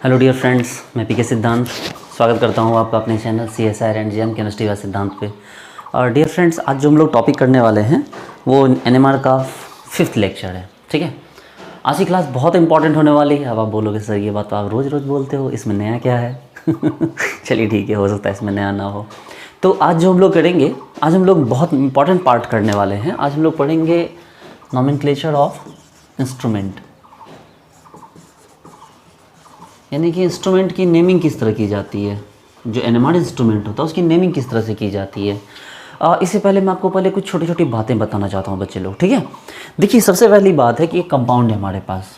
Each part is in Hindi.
हेलो डियर फ्रेंड्स, मैं पीके सिद्धांत स्वागत करता हूं आपका अपने channel CSIR and GM chemistry व सिद्धांत पे। और डियर फ्रेंड्स, आज जो हम लोग टॉपिक करने वाले हैं वो NMR का 5th लेक्चर है। ठीक है, आज की क्लास बहुत इंपॉर्टेंट होने वाली है। अब आप बोलोगे सर ये बात तो आप रोज़ रोज़ बोलते हो, इसमें नया क्या है? चलिए ठीक है, हो सकता है इसमें नया ना हो। तो आज जो हम लोग करेंगे, आज हम लोग बहुत इंपॉर्टेंट पार्ट करने वाले हैं। आज हम लोग पढ़ेंगे नॉमेनक्लेचर ऑफ इंस्ट्रूमेंट, यानी कि इंस्ट्रूमेंट की नेमिंग किस तरह की जाती है। जो NMR इंस्ट्रूमेंट होता है उसकी नेमिंग किस तरह से की जाती है। इससे पहले मैं आपको पहले कुछ छोटी छोटी बातें बताना चाहता हूँ बच्चे लोग। ठीक है, देखिए सबसे पहली बात है कि एक कंपाउंड है हमारे पास,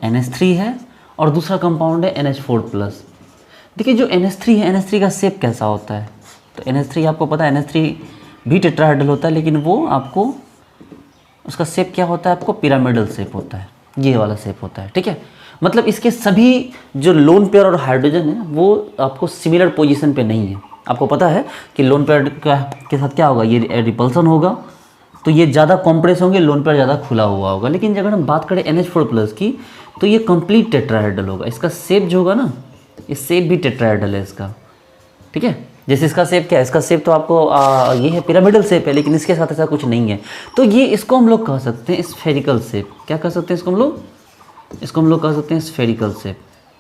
NH3 है और दूसरा कंपाउंड है NH4+। देखिए जो NH3 है, NH3 का शेप कैसा होता है? तो NH3 आपको पता है, NH3 भी टेट्राहेड्रल होता है, लेकिन वो आपको उसका शेप क्या होता है? आपको पिरामिडल शेप होता है, ये वाला शेप होता है। ठीक है, मतलब इसके सभी जो लोन पेयर और हाइड्रोजन है वो आपको सिमिलर पोजीशन पे नहीं है। आपको पता है कि लोन पेयर के साथ क्या होगा, ये रिपल्सन होगा तो ये ज़्यादा कॉम्प्रेस होंगे, लोन पेयर ज़्यादा खुला हुआ होगा। लेकिन अगर हम बात करें NH4+ की तो ये कंप्लीट टेट्राहेड्रल होगा। इसका शेप जो होगा ना, ये शेप भी टेट्राहेड्रल है इसका। ठीक है, जैसे इसका शेप क्या है, इसका शेप तो आपको ये है, पिरामिडल शेप है, लेकिन इसके साथ ऐसा कुछ नहीं है। तो ये इसको हम लोग कह सकते हैं स्फेरिकल शेप। क्या कह सकते हैं इसको हम लोग कह सकते हैं स्फेरिकल शेप।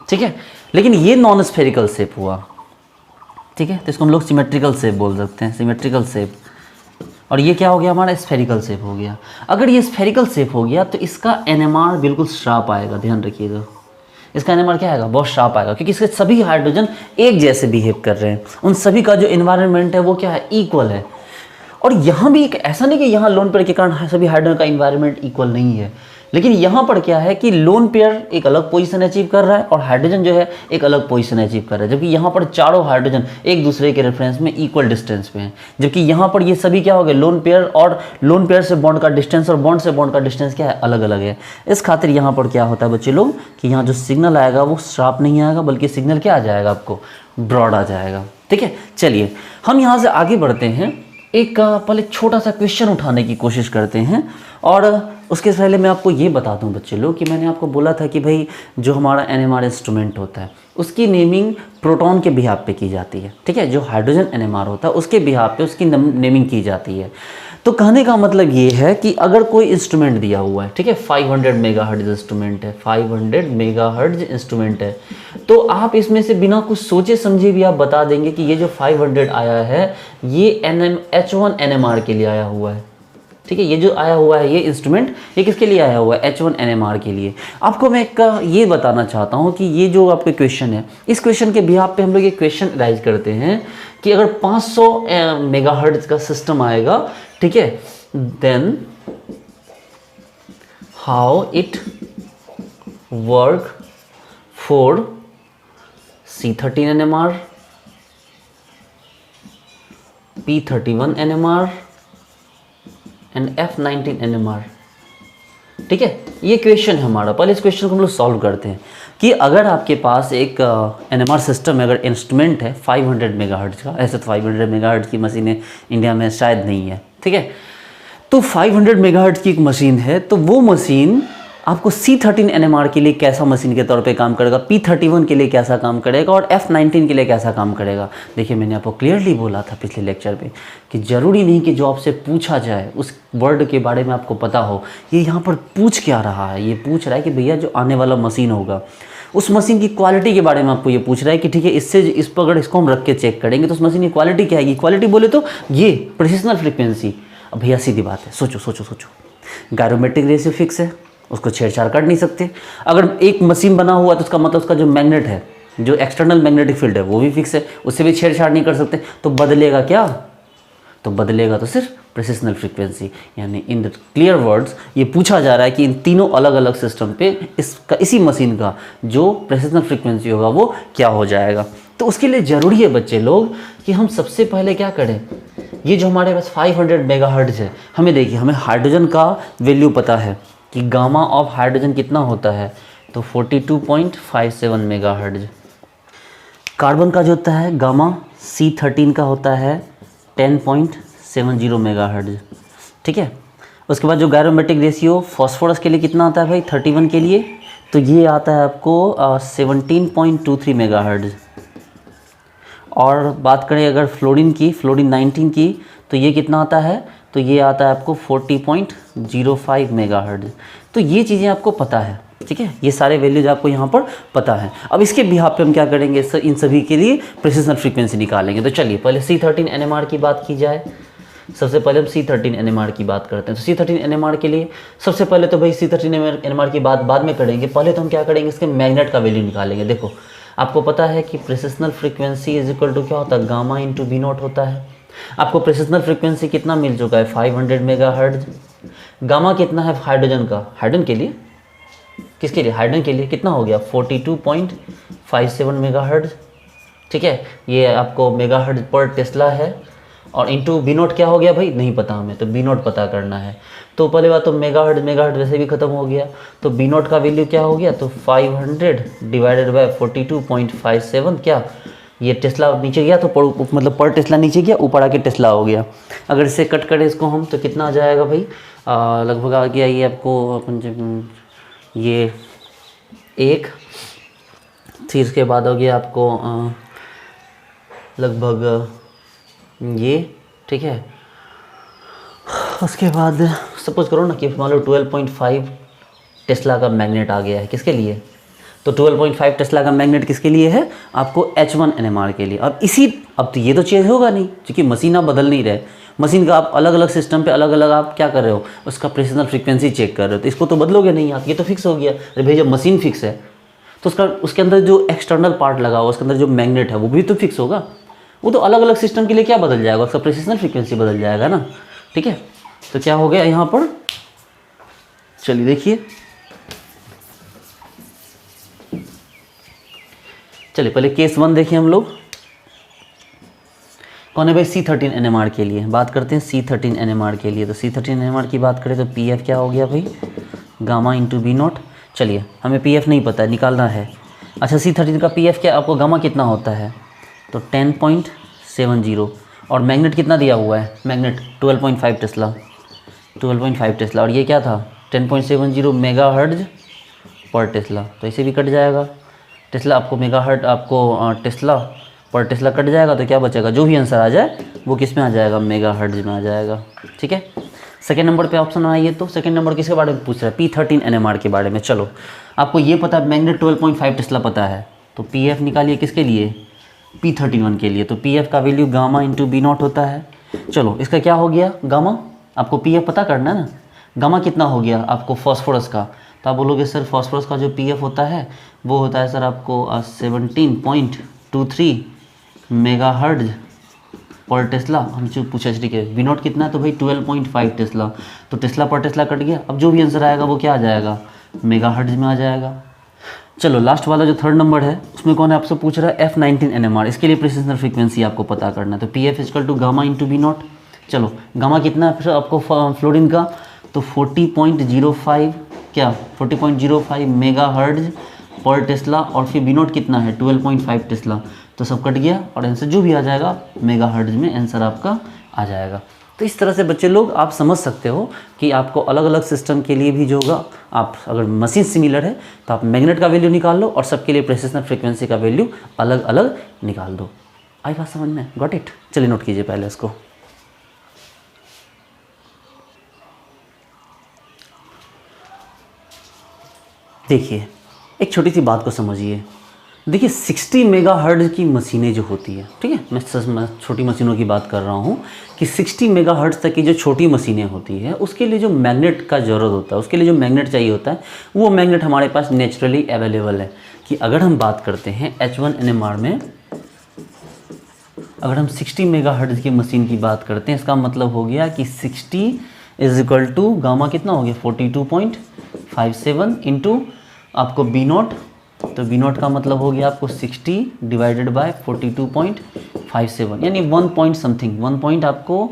ठीक है, लेकिन ये नॉन स्फेरिकल शेप हुआ। ठीक है, तो इसको हम लोग सिमेट्रिकल शेप बोल सकते हैं, सिमेट्रिकल शेप। और ये क्या हो गया हमारा? स्फेरिकल शेप हो गया। अगर ये स्फेरिकल शेप हो गया तो इसका NMR बिल्कुल शार्प आएगा। ध्यान रखिएगा, इसका NMR क्या आएगा? बहुत शार्प आएगा, क्योंकि इसके सभी हाइड्रोजन एक जैसे बिहेव कर रहे हैं। उन सभी का जो इन्वायरमेंट है वो क्या है? इक्वल है। और यहाँ भी एक ऐसा नहीं कि यहाँ लोन पेयर के कारण सभी हाइड्रोजन का इन्वायरमेंट इक्वल नहीं है, लेकिन यहाँ पर क्या है कि लोन पेयर एक अलग पोजीशन अचीव कर रहा है और हाइड्रोजन जो है एक अलग पोजीशन अचीव कर रहा है। जबकि यहाँ पर चारों हाइड्रोजन एक दूसरे के रेफरेंस में इक्वल डिस्टेंस पे हैं, जबकि यहाँ पर ये सभी क्या हो गए? लोन पेयर, और लोन पेयर से बॉन्ड का डिस्टेंस और बॉन्ड से बॉन्ड का डिस्टेंस क्या है? अलग अलग है। इस खातिर यहाँ पर क्या होता है बच्चे लोग कि यहाँ जो सिग्नल आएगा वो शार्प नहीं आएगा, बल्कि सिग्नल क्या आ जाएगा? आपको ब्रॉड आ जाएगा। ठीक है, चलिए हम यहाँ से आगे बढ़ते हैं। एक पहले छोटा सा क्वेश्चन उठाने की कोशिश करते हैं, और उसके पहले मैं आपको ये बता दूं बच्चे लोग कि मैंने आपको बोला था कि भाई जो हमारा NMR इंस्ट्रूमेंट होता है उसकी नेमिंग प्रोटॉन के बिहाफ पे की जाती है। ठीक है, जो हाइड्रोजन NMR होता है उसके बिहाफ पे उसकी नेमिंग की जाती है। तो कहने का मतलब ये है कि अगर कोई इंस्ट्रूमेंट दिया हुआ है, ठीक है, 500 मेगाहर्ट्ज इंस्ट्रूमेंट है, 500 मेगाहर्ट्ज इंस्ट्रूमेंट है, तो आप इसमें से बिना कुछ सोचे समझे भी आप बता देंगे कि ये जो 500 आया है ये H1 NMR के लिए आया हुआ है। ठीक है, ये जो आया हुआ है ये इंस्ट्रूमेंट, ये किसके लिए आया हुआ है? H1 NMR के लिए। आपको मैं ये बताना चाहता हूँ कि ये जो आपके क्वेश्चन है, इस क्वेश्चन के बिहाफ पे हम लोग ये क्वेश्चन राइज करते हैं कि अगर 500 मेगाहर्ट्ज का सिस्टम आएगा, ठीक है, then how it work for C13 NMR, P31 NMR and F19 NMR। ठीक है, ये क्वेश्चन है हमारा। पहले इस क्वेश्चन को हम लोग सॉल्व करते हैं कि अगर आपके पास एक NMR सिस्टम है, अगर इंस्ट्रूमेंट है 500 मेगाहर्ट्ज का, ऐसे तो 500 मेगाहर्ट्ज की मशीनें इंडिया में शायद नहीं है। ठीक है, तो 500 मेगाहर्ट्ज की एक मशीन है, तो वो मशीन आपको C13 NMR के लिए कैसा मशीन के तौर पे काम करेगा, P31 के लिए कैसा काम करेगा और F19 के लिए कैसा काम करेगा। देखिए मैंने आपको क्लियरली बोला था पिछले लेक्चर पे कि ज़रूरी नहीं कि जो आपसे पूछा जाए उस वर्ड के बारे में आपको पता हो। ये यहाँ पर पूछ क्या रहा है? ये पूछ रहा है कि भैया जो आने वाला मशीन होगा उस मशीन की क्वालिटी के बारे में आपको ये पूछ रहा है कि ठीक है, इससे इस पर अगर इसको हम रख के चेक करेंगे तो उस मशीन की क्वालिटी क्या आएगी? क्वालिटी बोले तो ये प्रेसिशनल फ्रिक्वेंसी। अब भैया सीधी बात है, सोचो, गायरोमेट्रिक रेशियो फिक्स है, उसको छेड़छाड़ कर नहीं सकते। अगर एक मशीन बना हुआ है तो उसका मतलब उसका जो मैग्नेट है, जो एक्सटर्नल मैग्नेटिक फील्ड है वो भी फिक्स है, उससे भी छेड़छाड़ नहीं कर सकते। तो बदलेगा क्या? तो बदलेगा तो सिर्फ प्रेसिशनल फ्रीक्वेंसी। यानी इन द क्लियर वर्ड्स ये पूछा जा रहा है कि इन तीनों अलग अलग सिस्टम पे इसी मशीन का जो प्रेसिशनल फ्रीक्वेंसी होगा वो क्या हो जाएगा। तो उसके लिए ज़रूरी है बच्चे लोग कि हम सबसे पहले क्या करें, ये जो हमारे पास 500 मेगाहर्ट्ज है, हमें देखिए, हमें हाइड्रोजन का वैल्यू पता है कि गामा ऑफ हाइड्रोजन कितना होता है, तो 42.57 मेगाहर्ट्ज। कार्बन का जो होता है गामा C13 का होता है 10.70 मेगाहर्ट्ज। ठीक है, उसके बाद जो गायरोमेट्रिक रेशियो फॉस्फोरस के लिए कितना आता है भाई? 31 के लिए तो ये आता है आपको 17.23 मेगाहर्ट्ज़। और बात करें अगर फ्लोरीन 19 की, तो ये कितना आता है, तो ये आता है आपको 40.05 मेगाहर्ट्ज़। तो ये चीज़ें आपको पता है, ठीक है, ये सारे वैल्यूज आपको यहाँ पर पता है। अब इसके बिहाफ पे हम क्या करेंगे, इन सभी के लिए प्रेसिजन फ्रीक्वेंसी निकालेंगे। तो चलिए पहले C13 NMR की बात की जाए। सबसे पहले हम C13 NMR की बात करते हैं। तो C13 NMR के लिए सबसे पहले तो भाई C13 NMR की बात बाद में करेंगे, पहले तो हम क्या करेंगे, इसके मैग्नेट का वैल्यू निकालेंगे। देखो आपको पता है कि प्रेसिजनल फ्रीक्वेंसी इज इक्वल टू क्या होता है, गामा इंटू V नॉट होता है। आपको प्रेसिजनल फ्रीक्वेंसी कितना मिल चुका है, 500 मेगाहर्ट्ज़। गामा कितना है हाइड्रोजन का, हाइड्रोजन के लिए, किसके लिए, हाइड्रोजन के लिए कितना हो गया 42.57 मेगाहर्ट्ज़, ठीक है। ये आपको मेगाहर्ट्ज़ पर टेस्ला है। और इंटू V नॉट क्या हो गया भाई, नहीं पता हमें, तो V नॉट पता करना है। तो पहले बात तो मेगाहर्ट्ज़ वैसे भी खत्म हो गया, तो V नॉट का वैल्यू क्या हो गया, तो 500 डिवाइडेड बाय 42.57, क्या ये टेस्ला नीचे गया तो मतलब पर टेस्ला नीचे गया, ऊपर आके टेस्ला हो गया। अगर इसे कट करें इसको हम, तो कितना आ जाएगा भाई, लगभग आ गया ये आपको अपन ये एक, फिर इसके बाद हो गया आपको लगभग ये, ठीक है। उसके बाद सपोज करो ना कि मान लो 12.5 टेस्ला का मैग्नेट आ गया है, किसके लिए, तो 12.5 टेस्ला का मैग्नेट किसके लिए है, आपको H1 NMR के लिए। अब अब तो ये तो चेंज होगा नहीं, क्योंकि मशीन आप बदल नहीं रहे, मशीन का आप अलग अलग सिस्टम पे अलग अलग आप क्या कर रहे हो, उसका प्रेसिजन फ्रीक्वेंसी चेक कर रहे हो, तो इसको तो बदलोगे नहीं आप, ये तो फिक्स हो गया। अरे भाई जब मशीन फिक्स है तो उसके अंदर जो एक्सटर्नल पार्ट लगा हुआ, उसके अंदर जो मैग्नेट है वो भी तो फिक्स होगा। वो तो अलग अलग सिस्टम के लिए क्या बदल जाएगा, उसका प्रेसिजन फ्रीक्वेंसी बदल जाएगा ना, ठीक है। तो क्या हो गया यहाँ पर, चलिए देखिए, चलिए पहले केस 1 देखिए हम लोग, कौन है भाई, C13 NMR के लिए बात करते हैं। C13 NMR के लिए, तो C13 NMR की बात करें तो PF क्या हो गया भाई, गामा इंटू V नॉट। चलिए हमें PF नहीं पता है, निकालना है। अच्छा C13 का PF क्या, आपको गामा कितना होता है, तो 10.70, और मैग्नेट कितना दिया हुआ है, मैग्नेट 12.5 टेस्ला, 12.5 टेस्ला, और ये क्या था 10.70 मेगाहर्ट्ज़ पर टेस्ला। तो इसे भी कट जाएगा, टेस्ला आपको मेगाहर्ट्ज़, आपको टेस्ला पर टेस्ला कट जाएगा, तो क्या बचेगा, जो भी आंसर आ जाए वो किस में आ जाएगा, मेगाहर्ट्ज़ में आ जाएगा, ठीक है। सेकेंड नंबर पे ऑप्शन आइए, तो सेकेंड नंबर किसके बारे में पूछ रहा है, P13 NMR के बारे में। चलो आपको ये पता है मैग्नेट 12.5 टेस्ला पता है, तो PF निकालिए किसके लिए, P31 के लिए। तो PF का value gamma into V not होता है। चलो इसका क्या हो गया, गामा आपको PF पता करना है ना, गामा कितना हो गया आपको फॉस्फोरस का, तो आप बोलोगे सर फॉस्फोरस का जो PF होता है वो होता है सर आपको 17.23 मेगाहर्ट्ज़ पर टेस्ला। हमसे पूछा ठीक है, V नॉट कितना है, तो भाई 12.5 टेस्ला, तो टेस्ला पर टेस्ला कट गया। अब जो भी आंसर आएगा वो क्या आ जाएगा, मेगाहर्ट्ज़ में आ जाएगा। चलो लास्ट वाला जो थर्ड नंबर है उसमें कौन है, आपसे पूछ रहा है F19 NMR, इसके लिए प्रेसिजन फ्रीक्वेंसी आपको पता करना है। तो PF equal to gamma into V naught. चलो गामा कितना है फिर आपको फ्लोरीन का, तो 40.05 क्या 40.05 मेगाहर्ट्ज़ पर टेस्ला, और फिर V नॉट कितना है 12.5 टेस्ला, तो सब कट गया और आंसर जो भी आ जाएगा मेगाहर्ट्ज़ में आंसर आपका आ जाएगा। तो इस तरह से बच्चे लोग आप समझ सकते हो कि आपको अलग अलग सिस्टम के लिए भी जो होगा, आप अगर मशीन सिमिलर है तो आप मैग्नेट का वैल्यू निकाल लो और सबके लिए प्रेसिजन फ्रीक्वेंसी का वैल्यू अलग अलग निकाल दो। आई बात समझ में, गॉट इट। चलिए नोट कीजिए पहले इसको। देखिए एक छोटी सी बात को समझिए, देखिए 60 मेगाहर्ट्ज़ की मशीनें जो होती है, ठीक है, मैं छोटी मशीनों की बात कर रहा हूँ कि 60 मेगाहर्ट्ज़ तक की जो छोटी मशीनें होती है उसके लिए जो मैग्नेट का ज़रूरत होता है, उसके लिए जो मैग्नेट चाहिए होता है वो मैग्नेट हमारे पास नेचुरली अवेलेबल है। कि अगर हम बात करते हैं H1 NMR में, अगर हम 60 मेगाहर्ट्ज़ की मशीन की बात करते हैं, इसका मतलब हो गया कि 60 इज इक्वल टू गामा कितना हो गया 42.57 इंटू आपको V नॉट, तो V नॉट का मतलब हो गया आपको 60 डिवाइडेड बाय 42.57, यानी 1 पॉइंट समथिंग, 1 पॉइंट आपको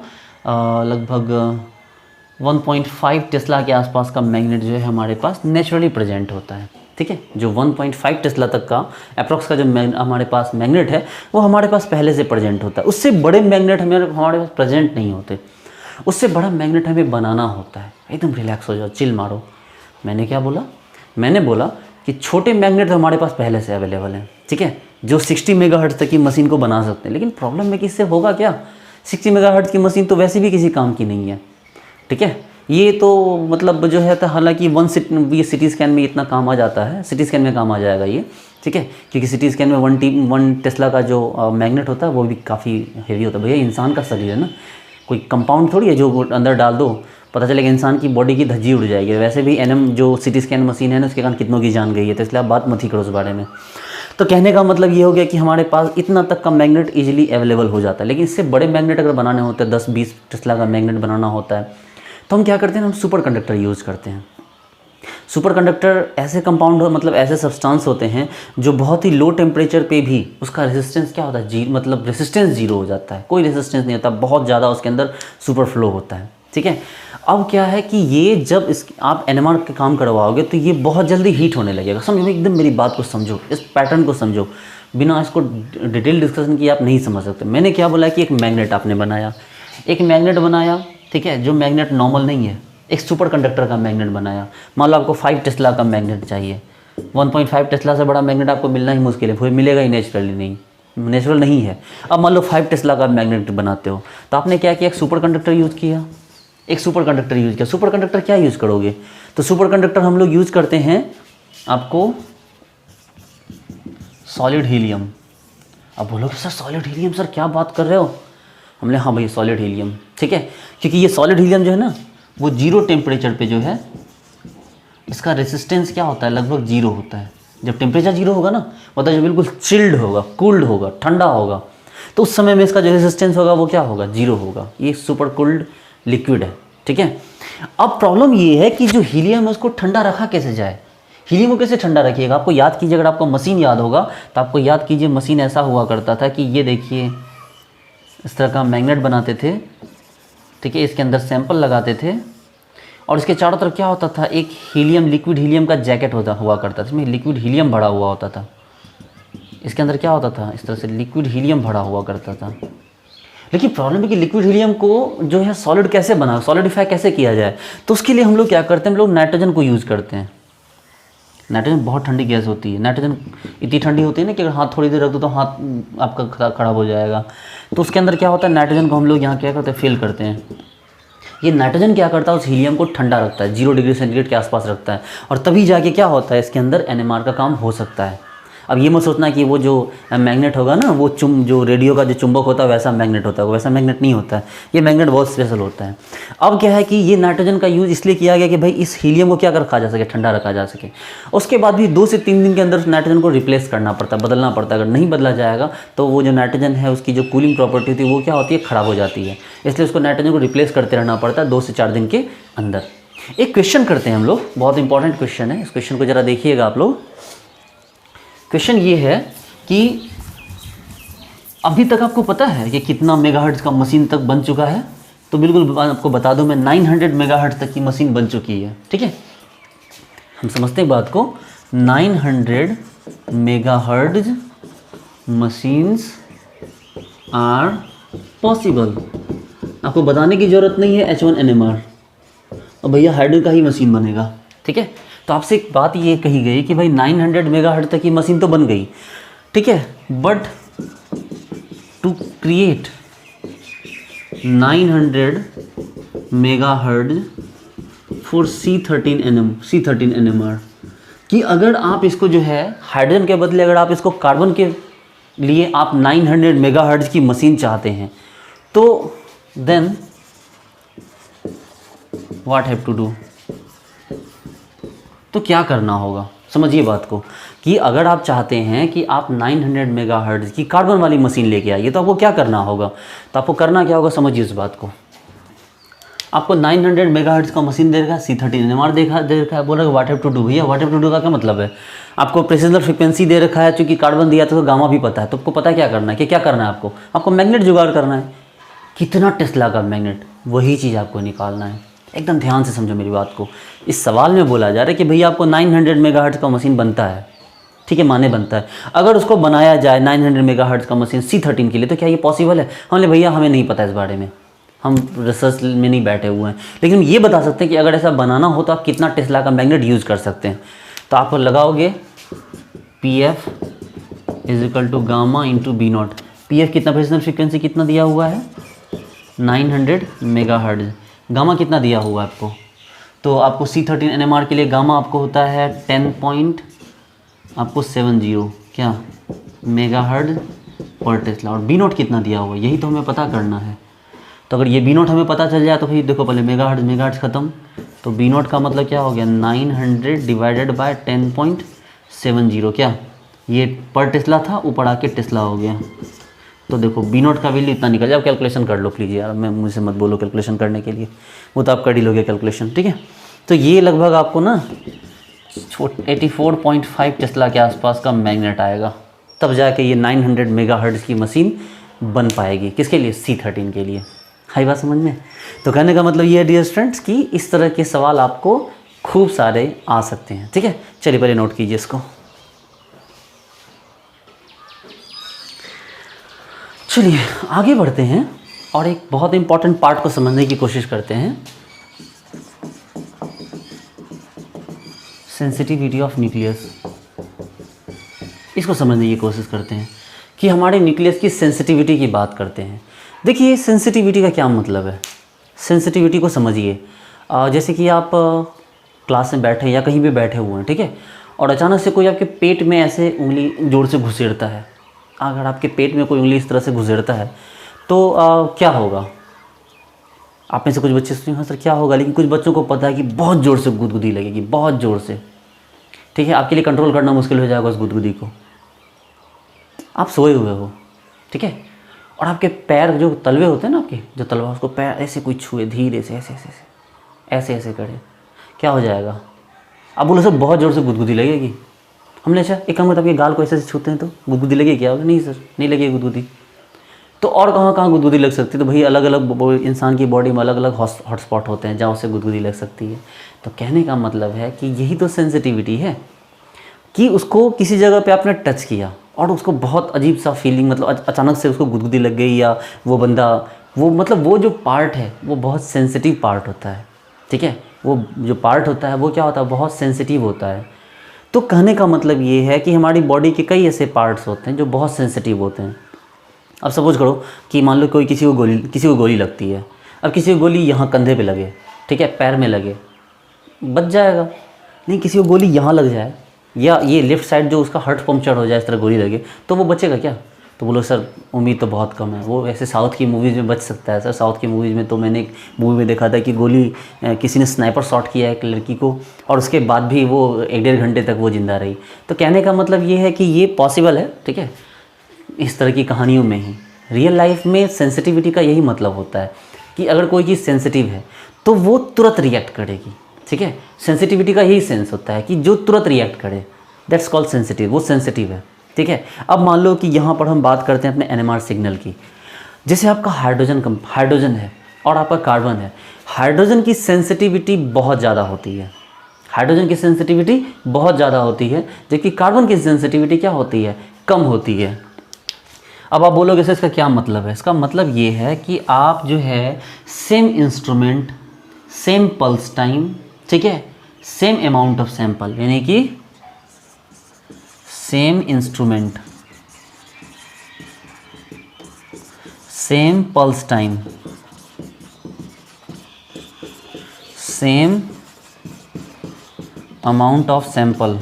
लगभग 1.5 टेस्ला के आसपास का मैग्नेट जो है हमारे पास नेचुरली प्रेजेंट होता है। ठीक है, जो 1.5 टेस्ला तक का अप्रॉक्स का जो हमारे पास मैग्नेट है वो हमारे पास पहले से प्रेजेंट होता है। उससे बड़े मैग्नेट हमारे पास प्रेजेंट नहीं होते, उससे बड़ा मैग्नेट हमें बनाना होता है। एकदम रिलैक्स हो जाओ, चिल मारो। मैंने क्या बोला, मैंने बोला कि छोटे मैग्नेट तो हमारे पास पहले से अवेलेबल हैं, ठीक है, जो 60 मेगाहर्ट्ज़ तक की मशीन को बना सकते हैं। लेकिन प्रॉब्लम है कि इससे होगा क्या, 60 मेगाहर्ट्ज़ की मशीन तो वैसे भी किसी काम की नहीं है, ठीक है। ये तो मतलब जो है तो हालांकि ये सिटी स्कैन में इतना काम आ जाता है, सिटी स्कैन में काम आ जाएगा ये, ठीक है, क्योंकि सिटी स्कैन में 1 टेस्ला का जो मैग्नेट होता है वो भी काफ़ी हेवी होता है। भैया इंसान का शरीर है ना, कोई कंपाउंड थोड़ी है जो अंदर डाल दो पता चलेगा इंसान की बॉडी की धज्जी उड़ जाएगी। वैसे भी NM जो सिटी स्कैन मशीन है ना उसके कारण कितनों की जान गई है, तो इसलिए आप बात मत ही करो उस बारे में। तो कहने का मतलब ये हो गया कि हमारे पास इतना तक का मैग्नेट इजीली अवेलेबल हो जाता है। लेकिन इससे बड़े मैग्नेट अगर बनाने होते हैं, 10-20 टेस्ला का मैग्नेट बनाना होता है, तो हम क्या करते हैं, हम सुपर कंडक्टर यूज़ करते हैं। सुपर कंडक्टर ऐसे कंपाउंड मतलब ऐसे सब्सटेंस होते हैं जो बहुत ही लो टेम्परेचर पे भी उसका रेजिस्टेंस क्या होता है, मतलब रेजिस्टेंस जीरो हो जाता है, कोई रेजिस्टेंस नहीं होता, बहुत ज़्यादा उसके अंदर सुपर फ्लो होता है, ठीक है। अब क्या है कि ये जब इस आप NMR के काम करवाओगे तो ये बहुत जल्दी हीट होने लगेगा। समझो एकदम, मेरी बात को समझो, इस पैटर्न को समझो, बिना इसको डिटेल डिस्कशन किए आप नहीं समझ सकते। मैंने क्या बोला कि एक मैग्नेट आपने बनाया, एक मैग्नेट बनाया, ठीक है, जो मैग्नेट नॉर्मल नहीं है, एक सुपर कंडक्टर का मैग्नेट बनाया। मान लो आपको 5 टेस्ला का मैग्नेट चाहिए, 1.5 टेस्ला से बड़ा मैग्नेट आपको मिलना ही मुश्किल है, कोई मिलेगा ही नेचुरली नहीं, नेचुरल नहीं है। अब मान लो 5 टेस्ला का मैग्नेट बनाते हो, तो आपने क्या किया, एक सुपर कंडक्टर यूज़ किया, एक सुपर कंडक्टर यूज़ किया। सुपर कंडक्टर क्या यूज़ करोगे, तो सुपर कंडक्टर हम लोग यूज़ करते हैं आपको सॉलिड हीलियम। अब बोलोगे सर सॉलिड हीलियम, सर क्या बात कर रहे हो, हमने हाँ भाई सॉलिड हीलियम, ठीक है, क्योंकि ये सॉलिड हीलियम जो है ना वो 0 टेम्परेचर पे जो है इसका रेसिस्टेंस क्या होता है, लगभग 0 होता है। जब टेम्परेचर 0 होगा ना, मतलब जब बिल्कुल चिल्ड होगा, कूल्ड होगा, ठंडा होगा, तो उस समय में इसका जो रेसिस्टेंस होगा वो क्या होगा, 0 होगा। ये सुपर कूल्ड लिक्विड है, ठीक है। अब प्रॉब्लम ये है कि जो हीलियम है उसको ठंडा रखा कैसे जाए, हीलियम को कैसे ठंडा रखिएगा। आपको याद कीजिए, अगर आपको मशीन याद होगा तो आपको याद कीजिए मशीन ऐसा हुआ करता था कि ये देखिए इस तरह का मैग्नेट बनाते थे, ठीक है, इसके अंदर सैंपल लगाते थे और इसके चारों तरफ क्या होता था, एक हीलियम, लिक्विड हीलियम का जैकेट हुआ करता था, इसमें लिक्विड हीलियम भरा हुआ होता था। इसके अंदर क्या होता था, इस तरह से लिक्विड हीलियम भरा हुआ करता था। लेकिन प्रॉब्लम है कि लिक्विड हीलियम को जो है सॉलिड कैसे बना, सॉलिडिफाई कैसे किया जाए, तो उसके लिए हम लोग क्या करते हैं, हम लोग नाइट्रोजन को यूज़ करते हैं। नाइट्रोजन बहुत ठंडी गैस होती है, नाइट्रोजन इतनी ठंडी होती है ना कि अगर हाथ थोड़ी देर रख दो तो हाथ आपका खराब हो जाएगा। तो उसके अंदर क्या होता है, नाइट्रोजन को हम लोग यहाँ क्या करते हैं, फिल करते हैं। ये नाइट्रोजन क्या करता है, उस हीलियम को ठंडा रखता है, 0 डिग्री सेंटीग्रेड के आसपास रखता है, और तभी जाके क्या होता है, इसके अंदर NMR का काम हो सकता है। अब ये मत सोचना कि वो जो मैग्नेट होगा ना, वो जो रेडियो का जो चुंबक होता है वैसा मैग्नेट होता है, वैसा मैग्नेट नहीं होता है। ये मैग्नेट बहुत स्पेशल होता है। अब क्या है कि ये नाइट्रोजन का यूज़ इसलिए किया गया कि भाई इस हीलियम को क्या कर रखा जा सके, ठंडा रखा जा सके। उसके बाद भी 2 से 3 दिन के अंदर उस नाइट्रोजन को रिप्लेस करना पड़ता है, बदलना पड़ता है। अगर नहीं बदला जाएगा तो वो जो नाइट्रोजन है उसकी जो कूलिंग प्रॉपर्टी होती है वो क्या होती है, ख़राब हो जाती है। इसलिए उसको नाइट्रोजन को रिप्लेस करते रहना पड़ता है 2 से 4 दिन के अंदर। एक क्वेश्चन करते हैं हम लोग, बहुत इंपॉर्टेंट क्वेश्चन है, इस क्वेश्चन को ज़रा देखिएगा आप लोग। क्वेश्चन ये है कि अभी तक आपको पता है कि कितना मेगाहर्ट्ज़ का मशीन तक बन चुका है, तो बिल्कुल आपको बता दूं मैं 900 मेगाहर्ट्ज़ तक की मशीन बन चुकी है, ठीक है। हम समझते हैं बात को, 900 मेगाहर्ट्ज़ मशीन्स आर पॉसिबल। आपको बताने की ज़रूरत नहीं है H1 NMR, और भैया हाइड्रोजन का ही मशीन बनेगा, ठीक है। तो आपसे एक बात ये कही गई कि भाई 900 मेगाहर्ट्ज़ तक की मशीन तो बन गई, ठीक है, but to create 900 megahertz for C13 NMR, कि अगर आप इसको जो है हाइड्रोजन के बदले अगर आप इसको कार्बन के लिए आप 900 मेगाहर्ट्ज़ की मशीन चाहते हैं, तो then what have to do, तो क्या करना होगा। समझिए बात को, कि अगर आप चाहते हैं कि आप 900 मेगाहर्ट्ज़ की कार्बन वाली मशीन लेके आइए तो आपको क्या करना होगा। तो आपको करना क्या होगा, समझिए इस बात को। आपको 900 मेगाहर्ट्ज़ का मशीन दे रखा है, C13 NMR दे रखा है, बोल रहा है व्हाट हैव टू डू। भैया व्हाट हैव टू डू का क्या मतलब है, आपको प्रेसिजनल फ्रिक्वेंसी दे रखा है, चूँकि कार्बन दिया तो गामा भी पता है, तो आपको पता है क्या करना है, कि क्या करना है, आपको मैग्नेट जुगाड़ करना है। कितना टेस्ला का मैग्नेट, वही चीज़ आपको निकालना है। एकदम ध्यान से समझो मेरी बात को। इस सवाल में बोला जा रहा है कि भैया आपको 900 मेगाहर्ट्ज़ का मशीन बनता है, ठीक है, माने बनता है। अगर उसको बनाया जाए 900 मेगाहर्ट्ज़ का मशीन C13 के लिए, तो क्या ये पॉसिबल है। हमने भैया हमें नहीं पता इस बारे में, हम रिसर्च में नहीं बैठे हुए हैं, लेकिन ये बता सकते हैं कि अगर ऐसा बनाना हो तो आप कितना टेस्ला का मैग्नेट यूज़ कर सकते हैं। तो आप लगाओगे P F is equal to gamma into B naught. P F कितना प्रेसिडेंट फ्रीक्वेंसी कितना दिया हुआ है 900 मेगाहर्ट्ज़। गामा कितना दिया हुआ है आपको, तो आपको C13 NMR के लिए गामा आपको होता है 10.70 क्या मेगाहर्ट्ज़ पर टेस्ला। और बी नॉट कितना दिया हुआ है यही तो हमें पता करना है। तो अगर ये बी नॉट हमें पता चल जाए तो फिर देखो पहले मेगाहर्ट्ज़ ख़त्म, तो बी नॉट का मतलब क्या हो गया 900 डिवाइडेड बाय 10.70 क्या ये पर टेस्ला था, ऊपर आके टेस्ला हो गया। तो देखो बी नॉट का वैल्यू इतना निकल जाए। अब कैलकुलेशन कर लो प्लीज़ यार, मैं मुझसे मत बोलो कैलकुलेशन करने के लिए, वो तो आप कर ही लोगे कैलकुलेशन, ठीक है। तो ये लगभग आपको ना 84.5 टेस्ला के आसपास का मैग्नेट आएगा, तब जाके ये 900 मेगाहर्ट्ज़ की मशीन बन पाएगी। किसके लिए C13 के लिए। हाई बात समझ में। तो कहने का मतलब ये है डियर स्टूडेंट्स कि इस तरह के सवाल आपको खूब सारे आ सकते हैं, ठीक है। चलिए पहले नोट कीजिए इसको। चलिए आगे बढ़ते हैं और एक बहुत इंपॉर्टेंट पार्ट को समझने की कोशिश करते हैं, सेंसिटिविटी ऑफ न्यूक्लियस। इसको समझने की कोशिश करते हैं कि हमारे न्यूक्लियस की सेंसिटिविटी की बात करते हैं। देखिए सेंसिटिविटी का क्या मतलब है, सेंसिटिविटी को समझिए। जैसे कि आप क्लास में बैठे या कहीं भी बैठे हुए हैं, ठीक है, और अचानक से कोई आपके पेट में ऐसे उंगली जोर से घुसेड़ता है। अगर आपके पेट में कोई उंगली इस तरह से घुसेड़ता है तो क्या होगा। आप में से कुछ बच्चे सोचेंगे हाँ सर क्या होगा, लेकिन कुछ बच्चों को पता है कि बहुत ज़ोर से गुदगुदी लगेगी, बहुत ज़ोर से, ठीक है। आपके लिए कंट्रोल करना मुश्किल हो जाएगा उस गुदगुदी को। आप सोए हुए हो, ठीक है, और आपके पैर जो तलवे होते हैं ना, आपके जो तलवा, उसको पैर ऐसे कोई छुए धीरे से, ऐसे ऐसे ऐसे ऐसे करे, क्या हो जाएगा। आप बोलो सर बहुत ज़ोर से गुदगुदी लगेगी। हमने अच्छा एक काम करता आपके गाल को ऐसे ऐसे छूते हैं तो गुदगुदी लगेगी क्या। नहीं सर नहीं लगेगी गुदगुदी। तो और कहाँ कहाँ गुदगुदी लग सकती है, तो भाई अलग अलग इंसान की बॉडी में अलग अलग हॉटस्पॉट होते हैं जहाँ उससे गुदगुदी लग सकती है। तो कहने का मतलब है कि यही तो सेंसिटिविटी है कि उसको किसी जगह पे आपने टच किया और उसको बहुत अजीब सा फीलिंग, मतलब अचानक से उसको गुदगुदी लग गई, या वो बंदा वो मतलब वो जो पार्ट है वो बहुत सेंसिटिव पार्ट होता है, ठीक है। वो जो पार्ट होता है वो क्या होता है, बहुत सेंसिटिव होता है। तो कहने का मतलब ये है कि हमारी बॉडी के कई ऐसे पार्ट्स होते हैं जो बहुत सेंसिटिव होते हैं। अब सपोज करो कि मान लो कोई किसी को गोली लगती है। अब किसी को गोली यहाँ कंधे पे लगे, ठीक है, पैर में लगे, बच जाएगा। नहीं किसी को गोली यहाँ लग जाए या ये लेफ़्ट साइड जो उसका हार्ट पंक्चर हो जाए, इस तरह गोली लगे, तो वो बचेगा क्या। तो बोलो सर उम्मीद तो बहुत कम है। वो ऐसे साउथ की मूवीज़ में बच सकता है सर। साउथ की मूवीज़ में तो मैंने एक मूवी में देखा था कि गोली किसी ने स्नाइपर शॉट किया एक लड़की को और उसके बाद भी वो 1-1.5 घंटे तक वो ज़िंदा रही। तो कहने का मतलब ये है कि ये पॉसिबल है, ठीक है, इस तरह की कहानियों में ही। रियल लाइफ में सेंसिटिविटी का यही मतलब होता है कि अगर कोई चीज़ सेंसिटिव है तो वो तुरंत रिएक्ट करेगी, ठीक है। सेंसिटिविटी का यही सेंस होता है कि जो तुरंत रिएक्ट करे, दैट्स कॉल्ड सेंसिटिव, वो सेंसिटिव है, ठीक है। अब मान लो कि यहाँ पर हम बात करते हैं अपने NMR सिग्नल की। जैसे आपका हाइड्रोजन है और आपका कार्बन है। हाइड्रोजन की सेंसिटिविटी बहुत ज़्यादा होती है, हाइड्रोजन की सेंसिटिविटी बहुत ज़्यादा होती है, जबकि कार्बन की सेंसिटिविटी क्या होती है, कम होती है। अब आप बोलोगे सर इसका क्या मतलब है। इसका मतलब ये है कि आप जो है same instrument, same pulse time, ठीक है, सेम अमाउंट ऑफ सैंपल, यानी कि same instrument, same pulse time, same amount of sample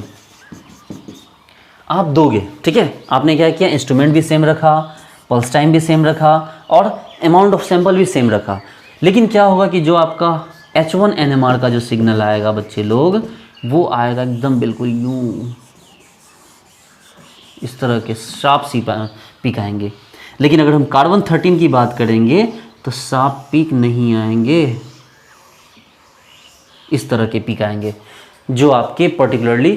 आप दोगे, ठीक है। आपने क्या किया, इंस्ट्रूमेंट भी सेम रखा, पल्स टाइम भी सेम रखा और अमाउंट ऑफ सैंपल भी सेम रखा। लेकिन क्या होगा कि जो आपका H1 NMR का जो सिग्नल आएगा बच्चे लोग, वो आएगा एकदम बिल्कुल यूँ इस तरह के शार्प सी पीक आएंगे। लेकिन अगर हम कार्बन 13 की बात करेंगे तो शार्प पीक नहीं आएंगे, इस तरह के पीक आएंगे जो आपके पर्टिकुलरली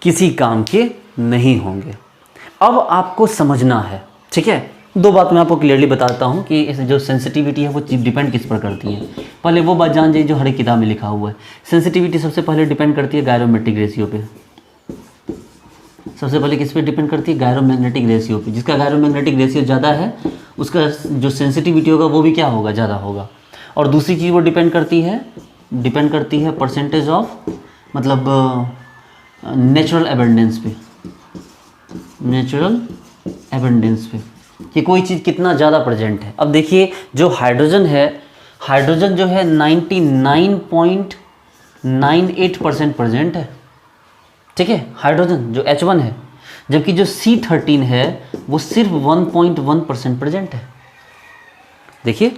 किसी काम के नहीं होंगे। अब आपको समझना है, ठीक है। दो बात मैं आपको क्लियरली बताता हूँ कि इस जो सेंसिटिविटी है वो डिपेंड किस पर करती है। पहले वो बात जान जाइए जो हर एक किताब में लिखा हुआ है। सेंसिटिविटी सबसे पहले डिपेंड करती है गायरोमेट्रिक रेशियो पे। सबसे पहले किस पे डिपेंड करती है, गायरोमैग्नेटिक रेशियो पे। जिसका गायरोमैग्नेटिक रेशियो ज़्यादा है उसका जो सेंसिटिविटी होगा वो भी क्या होगा, ज़्यादा होगा। और दूसरी चीज़ वो डिपेंड करती है परसेंटेज ऑफ, मतलब नेचुरल एबंडेंस पे, नेचुरल एबंडेंस पे कि कोई चीज़ कितना ज़्यादा प्रेजेंट है। अब देखिए जो हाइड्रोजन है, हाइड्रोजन जो है 99.98% प्रेजेंट है, ठीक है, हाइड्रोजन जो H1 है, जबकि जो C13 है वो सिर्फ 1.1% प्रेजेंट है। देखिए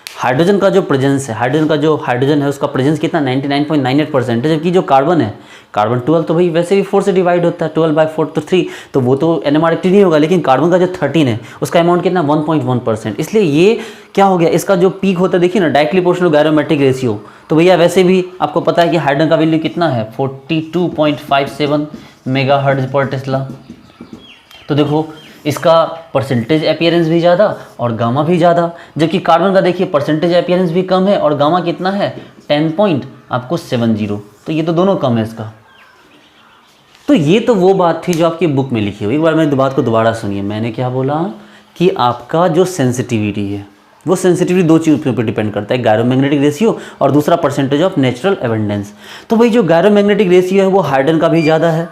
हाइड्रोजन का जो प्रेजेंस है, हाइड्रोजन है उसका प्रेजेंस कितना 99.98% है, जबकि जो कार्बन है, कार्बन 12 तो भाई वैसे भी 4 से डिवाइड होता है, 12/4 तो 3, तो वो तो NMR एक्टिव नहीं होगा, लेकिन कार्बन का जो 13 है उसका अमाउंट कितना 1.1%। इसलिए ये क्या हो गया, इसका जो पीक होता है देखिए ना, डायरेक्टली प्रोपोर्शनल गायरोमेट्रिक रेशियो, तो भैया वैसे भी आपको पता है कि हाइड्रोजन का वैल्यू कितना है 42.57 मेगाहर्ट्ज पर टेस्ला। तो देखो इसका परसेंटेज अपीयरेंस भी ज़्यादा और गामा भी ज़्यादा, जबकि कार्बन का देखिए परसेंटेज अपीयरेंस भी कम है और गामा कितना है 10.70, तो ये तो दोनों कम है इसका। तो ये तो वो बात थी जो आपकी बुक में लिखी हुई। एक बार मेरी बात को दोबारा सुनिए, मैंने क्या बोला कि आपका जो सेंसिटिविटी है वो सेंसिटिविटी दो चीज़ों पर डिपेंड करता है, गायरोमैग्नेटिक रेशियो और दूसरा परसेंटेज ऑफ नेचुरल एबंडेंस। तो भाई जो गायरोमैग्नेटिक रेशियो है वो हाइड्रोजन का भी ज़्यादा है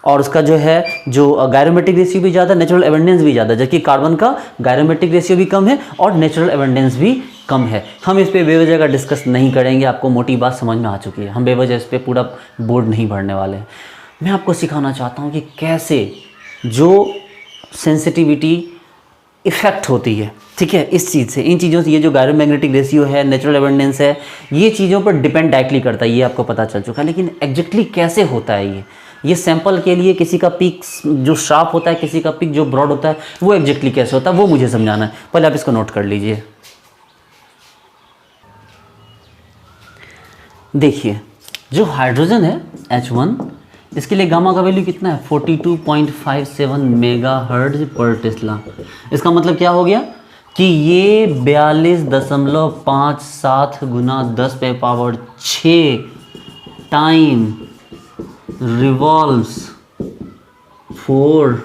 और उसका जो है जो गायरोमेट्रिक रेशियो भी ज़्यादा, नेचुरल एबंडेंस भी ज़्यादा, जबकि कार्बन का गायरोमेट्रिक रेशियो भी कम है और नेचुरल एबंडेंस भी कम है। हम इस पे बेवजह का डिस्कस नहीं करेंगे, आपको मोटी बात समझ में आ चुकी है, हम बेवजह इस पर पूरा बोर्ड नहीं भरने वाले हैं। मैं आपको सिखाना चाहता हूँ कि कैसे जो सेंसिटिविटी इफेक्ट होती है, ठीक है, इस चीज़ से, इन चीज़ों से, ये जो गायरोमैग्नेटिक रेशियो है, नेचुरल एबंडेंस है, ये चीज़ों पर डिपेंड डायरेक्टली करता है, ये आपको पता चल चुका है। लेकिन एग्जैक्टली कैसे होता है ये सैंपल के लिए किसी का पीक जो शार्प होता है, किसी का पीक जो ब्रॉड होता है, वो एग्जैक्टली कैसे होता है वो मुझे समझाना है। पहले आप इसको नोट कर लीजिए। देखिए जो हाइड्रोजन है H1, इसके लिए गामा का वैल्यू कितना है 42.57 मेगाहर्ट्ज पर टेस्ला। इसका मतलब क्या हो गया कि ये 42.57 गुना 10⁻6 टाइम रिवॉल्व्स फॉर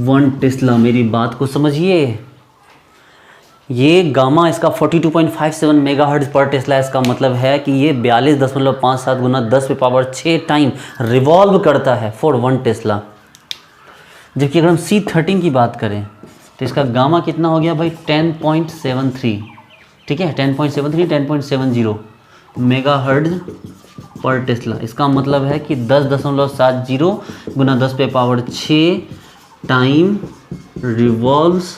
1 टेस्ला। मेरी बात को समझिए, ये गामा इसका 42.57 मेगाहर्ट्ज पर टेस्ला, इसका मतलब है कि ये 42.57 गुना 10⁻6 टाइम रिवॉल्व करता है फॉर 1 टेस्ला। जबकि अगर हम C13 की बात करें तो इसका गामा कितना हो गया भाई 10.73, ठीक है, 10.70 मेगाहर्ट्ज पर टेस्ला। इसका मतलब है कि 10.70 गुना 10⁻6 टाइम रिवॉल्व्स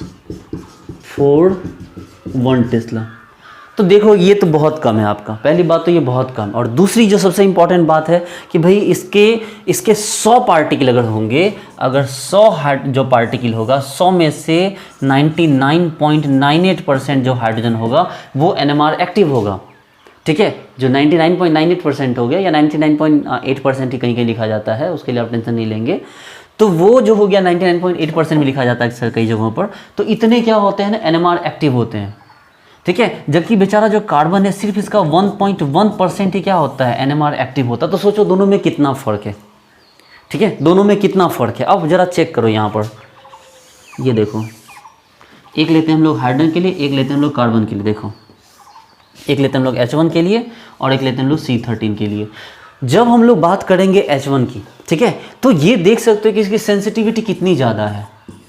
फॉर 1 टेस्ला। तो देखो ये तो बहुत कम है आपका, पहली बात तो ये बहुत कम। और दूसरी जो सबसे इंपॉर्टेंट बात है कि भाई इसके 100 पार्टिकल अगर होंगे, अगर 100 जो पार्टिकल होगा 100 में से 99.98% जो हाइड्रोजन होगा वो NMR एक्टिव होगा, ठीक है। जो 99.98% हो गया या 99.8% ही कहीं कहीं लिखा जाता है, उसके लिए आप टेंशन नहीं लेंगे। तो वो जो हो गया 99.8% में लिखा जाता है अक्सर कई जगहों पर, तो इतने क्या होते हैं ना NMR एक्टिव होते हैं, ठीक है। जबकि बेचारा जो कार्बन है सिर्फ इसका 1.1% ही क्या होता है NMR एक्टिव होता है। तो सोचो दोनों में कितना फ़र्क है, ठीक है, दोनों में कितना फ़र्क है। अब ज़रा चेक करो यहाँ पर, ये देखो, एक लेते हैं हम लोग हाइड्रोजन के लिए, एक लेते हैं हम लोग कार्बन के लिए। देखो एक लेते हैं हम लोग H1 के लिए और एक लेते हैं हम लोग C13 के लिए। जब हम लोग बात करेंगे H1 की, ठीक है, तो ये देख सकते हो कि इसकी सेंसिटिविटी कितनी ज़्यादा है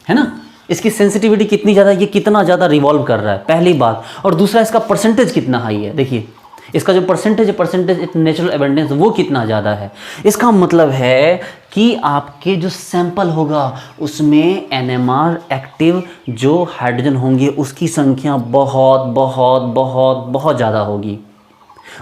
ना, इसकी सेंसिटिविटी कितनी ज़्यादा, ये कितना ज़्यादा रिवॉल्व कर रहा है, पहली बात। और दूसरा इसका परसेंटेज कितना हाई है, देखिए इसका जो परसेंटेज नेचुरल एबंडेंस वो कितना ज़्यादा है। इसका मतलब है कि आपके जो सैंपल होगा उसमें NMR एक्टिव जो हाइड्रोजन होंगे उसकी संख्या बहुत बहुत बहुत बहुत ज़्यादा होगी,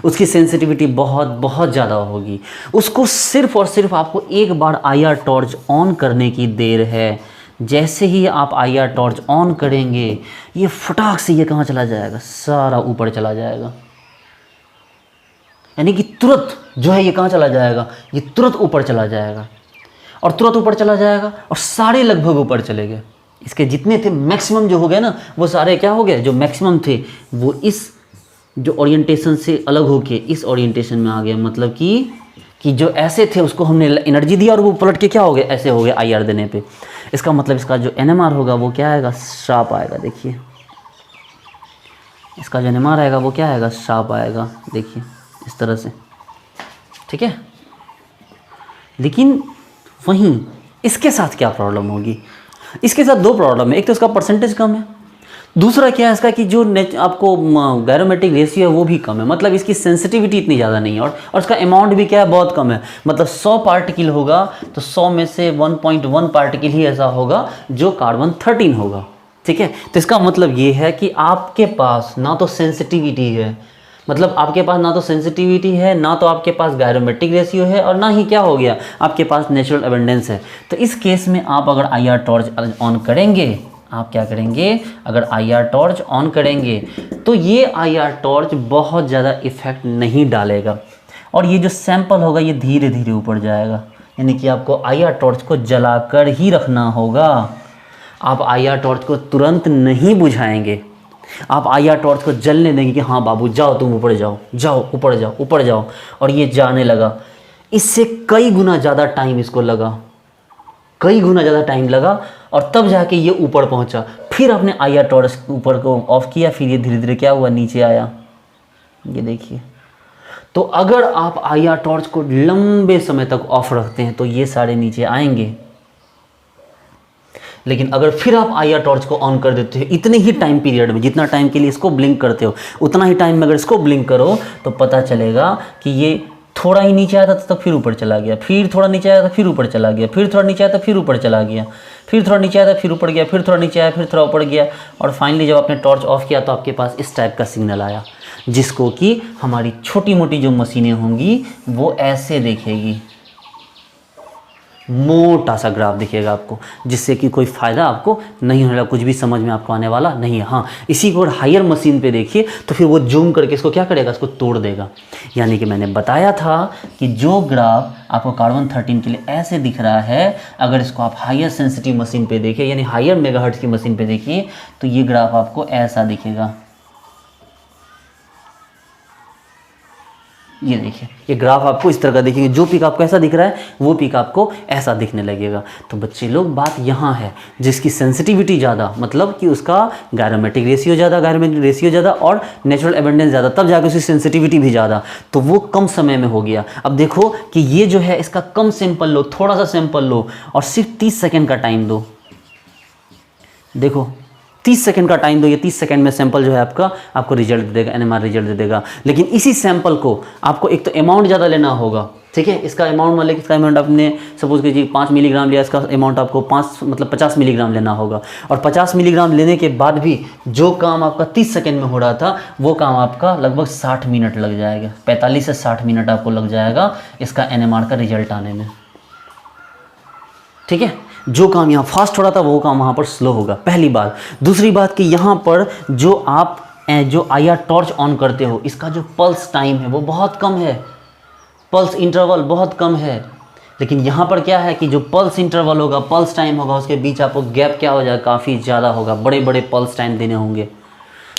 उसकी सेंसिटिविटी बहुत बहुत ज़्यादा होगी। उसको सिर्फ और सिर्फ आपको एक बार IR टॉर्च ऑन करने की देर है। जैसे ही आप IR टॉर्च ऑन करेंगे ये फटाक से ये कहाँ चला जाएगा, सारा ऊपर चला जाएगा। यानी कि तुरंत जो है ये कहाँ चला जाएगा, ये तुरंत ऊपर चला जाएगा और तुरंत ऊपर चला जाएगा और सारे लगभग ऊपर चले गए। इसके जितने थे मैक्सिमम जो हो गए ना वो सारे क्या हो गए, जो मैक्सिमम थे वो इस जो ओरिएंटेशन से अलग होके इस ओरिएंटेशन में आ गया। मतलब कि जो ऐसे थे उसको हमने एनर्जी दिया और वो पलट के क्या हो गए, ऐसे हो गए IR देने पे। इसका मतलब इसका जो NMR होगा वो क्या आएगा, शार्प आएगा। देखिए इसका जो NMR आएगा वो क्या आएगा, शार्प आएगा। देखिए इस तरह से, ठीक है। लेकिन वहीं इसके साथ क्या प्रॉब्लम होगी, इसके साथ दो प्रॉब्लम है। एक तो इसका परसेंटेज कम है, दूसरा क्या है इसका कि जो आपको गायरोमेट्रिक रेशियो है वो भी कम है, मतलब इसकी सेंसिटिविटी इतनी ज़्यादा नहीं है, और इसका अमाउंट भी क्या है, बहुत कम है। मतलब 100 पार्टिकल होगा तो 100 में से 1.1 पार्टिकल ही ऐसा होगा जो कार्बन 13 होगा। ठीक है, तो इसका मतलब ये है कि आपके पास ना तो सेंसिटिविटी है, मतलब आपके पास ना तो सेंसिटिविटी है, ना तो आपके पास गायरोमेट्रिक रेशियो है, और ना ही क्या हो गया, आपके पास नेचुरल अबेंडेंस है। तो इस केस में आप अगर IR टॉर्च ऑन करेंगे, आप क्या करेंगे, अगर IR टॉर्च ऑन करेंगे तो ये IR टॉर्च बहुत ज़्यादा इफेक्ट नहीं डालेगा, और ये जो सैंपल होगा ये धीरे धीरे ऊपर जाएगा। यानी कि आपको IR टॉर्च को जलाकर ही रखना होगा, आप IR टॉर्च को तुरंत नहीं बुझाएंगे। आप IR टॉर्च को जलने देंगे कि हाँ बाबू जाओ तुम ऊपर जाओ, जाओ ऊपर जाओ, ऊपर जाओ, और ये जाने लगा। इससे कई गुना ज़्यादा टाइम इसको लगा, कई गुना ज़्यादा टाइम लगा, और तब जाके ये ऊपर पहुंचा। फिर आपने IR टॉर्च ऊपर को ऑफ किया, फिर ये धीरे धीरे क्या हुआ, नीचे आया। ये देखिए, तो अगर आप IR टॉर्च को लंबे समय तक ऑफ रखते हैं तो ये सारे नीचे आएंगे। लेकिन अगर फिर आप IR टॉर्च को ऑन कर देते हो इतने ही टाइम पीरियड में, जितना टाइम के लिए इसको ब्लिंक करते हो उतना ही टाइम में अगर इसको ब्लिंक करो तो पता चलेगा कि ये थोड़ा ही नीचे आया था तो फिर ऊपर चला गया, फिर थोड़ा नीचे आया था फिर ऊपर चला गया, फिर थोड़ा नीचे आया था फिर ऊपर चला गया, फिर थोड़ा नीचे आया था फिर ऊपर गया, फिर थोड़ा नीचे आया फिर थोड़ा ऊपर गया, और फाइनली जब आपने टॉर्च ऑफ किया तो आपके पास इस टाइप का सिग्नल आया, जिसको कि हमारी छोटी मोटी जो मशीनें होंगी वो ऐसे देखेगी, मोटा सा ग्राफ दिखेगा आपको, जिससे कि कोई फ़ायदा आपको नहीं होने वाला, कुछ भी समझ में आपको आने वाला नहीं है। हाँ, इसी को हायर मशीन पे देखिए तो फिर वो जूम करके इसको क्या करेगा, इसको तोड़ देगा। यानी कि मैंने बताया था कि जो ग्राफ आपको कार्बन 13 के लिए ऐसे दिख रहा है, अगर इसको आप हायर सेंसिटिव मशीन पे देखिए, यानी हायर मेगाहर्ट्ज की मशीन पे देखिए, तो ये ग्राफ आपको ऐसा दिखेगा। ये देखिए, ये ग्राफ आपको इस तरह का दिखेंगे, जो पीक आपको ऐसा दिख रहा है वो पीक आपको ऐसा दिखने लगेगा। तो बच्चे लोग, बात यहाँ है, जिसकी सेंसिटिविटी ज़्यादा, मतलब कि उसका गायरोमेट्रिक रेशियो ज़्यादा और नेचुरल एबंडेंस ज़्यादा, तब जाकर उसकी सेंसिटिविटी भी ज़्यादा, तो वो कम समय में हो गया। अब देखो कि ये जो है इसका कम सैंपल लो, थोड़ा सा सैंपल लो, और सिर्फ 30 सेकेंड का टाइम दो। देखो 30 सेकंड का टाइम दो, ये 30 सेकंड में सैंपल जो है आपको रिजल्ट दे देगा, NMR रिजल्ट दे देगा। लेकिन इसी सैंपल को आपको एक तो अमाउंट ज़्यादा लेना होगा, ठीक है, इसका अमाउंट मान लें, इसका अमाउंट आपने सपोज कीजिए 5 मिलीग्राम लिया, इसका अमाउंट आपको 50 मिलीग्राम लेना होगा, और 50 मिलीग्राम लेने के बाद भी जो काम आपका 30 सेकंड में हो रहा था वो काम आपका लगभग 60 मिनट लग जाएगा, 45 से 60 मिनट आपको लग जाएगा इसका NMR का रिजल्ट आने में। ठीक है, जो काम यहाँ फास्ट हो रहा था वो काम वहाँ पर स्लो होगा, पहली बात। दूसरी बात कि यहाँ पर जो IR टॉर्च ऑन करते हो, इसका जो पल्स टाइम है वो बहुत कम है, पल्स इंटरवल बहुत कम है। लेकिन यहाँ पर क्या है कि जो पल्स इंटरवल होगा, पल्स टाइम होगा, उसके बीच आपको गैप क्या हो जाएगा, काफ़ी ज़्यादा होगा, बड़े बड़े पल्स टाइम देने होंगे,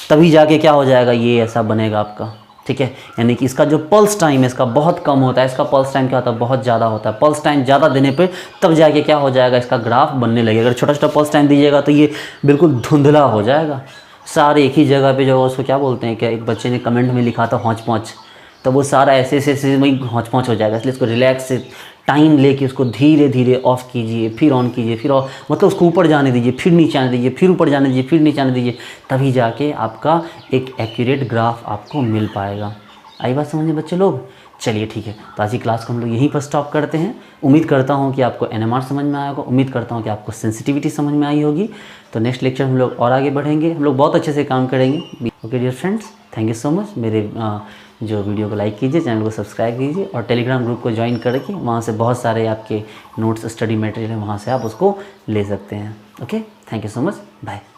तभी जाके क्या हो जाएगा, ये ऐसा बनेगा आपका। ठीक है, यानी कि इसका जो पल्स टाइम है इसका बहुत कम होता है, इसका पल्स टाइम क्या होता है, बहुत ज़्यादा होता है। पल्स टाइम ज़्यादा देने पे तब जाके क्या हो जाएगा, इसका ग्राफ बनने लगेगा। अगर छोटा छोटा पल्स टाइम दीजिएगा तो ये बिल्कुल धुंधला हो जाएगा, सारे एक ही जगह पे जो उसको क्या बोलते हैं, क्या एक बच्चे ने कमेंट में लिखा था हौच पौच, तो वो सारा ऐसे वही हौच पौच हो जाएगा। इसलिए इसको रिलैक्स से टाइम लेके उसको धीरे धीरे ऑफ कीजिए, फिर ऑन कीजिए, फिर ऑफ, मतलब उसको ऊपर जाने दीजिए, फिर नीचे आने दीजिए, फिर ऊपर जाने दीजिए, फिर नीचे आने दीजिए, तभी जाके आपका एक एक्यूरेट ग्राफ आपको मिल पाएगा। आई बात समझ में बच्चे लोग? चलिए ठीक है, तो आज की क्लास को हम लोग यहीं पर स्टॉप करते हैं। उम्मीद करता हूँ कि आपको NMR समझ में आया होगा, उम्मीद करता हूँ कि आपको सेंसिटिविटी समझ में आई होगी। तो नेक्स्ट लेक्चर हम लोग और आगे बढ़ेंगे, हम लोग बहुत अच्छे से काम करेंगे। Okay dear friends, thank you so much. मेरे जो वीडियो को लाइक कीजिए, चैनल को सब्सक्राइब कीजिए, और टेलीग्राम ग्रुप को ज्वाइन करके वहाँ से बहुत सारे आपके नोट्स, स्टडी मटेरियल है, वहाँ से आप उसको ले सकते हैं। Okay, thank you so much, bye.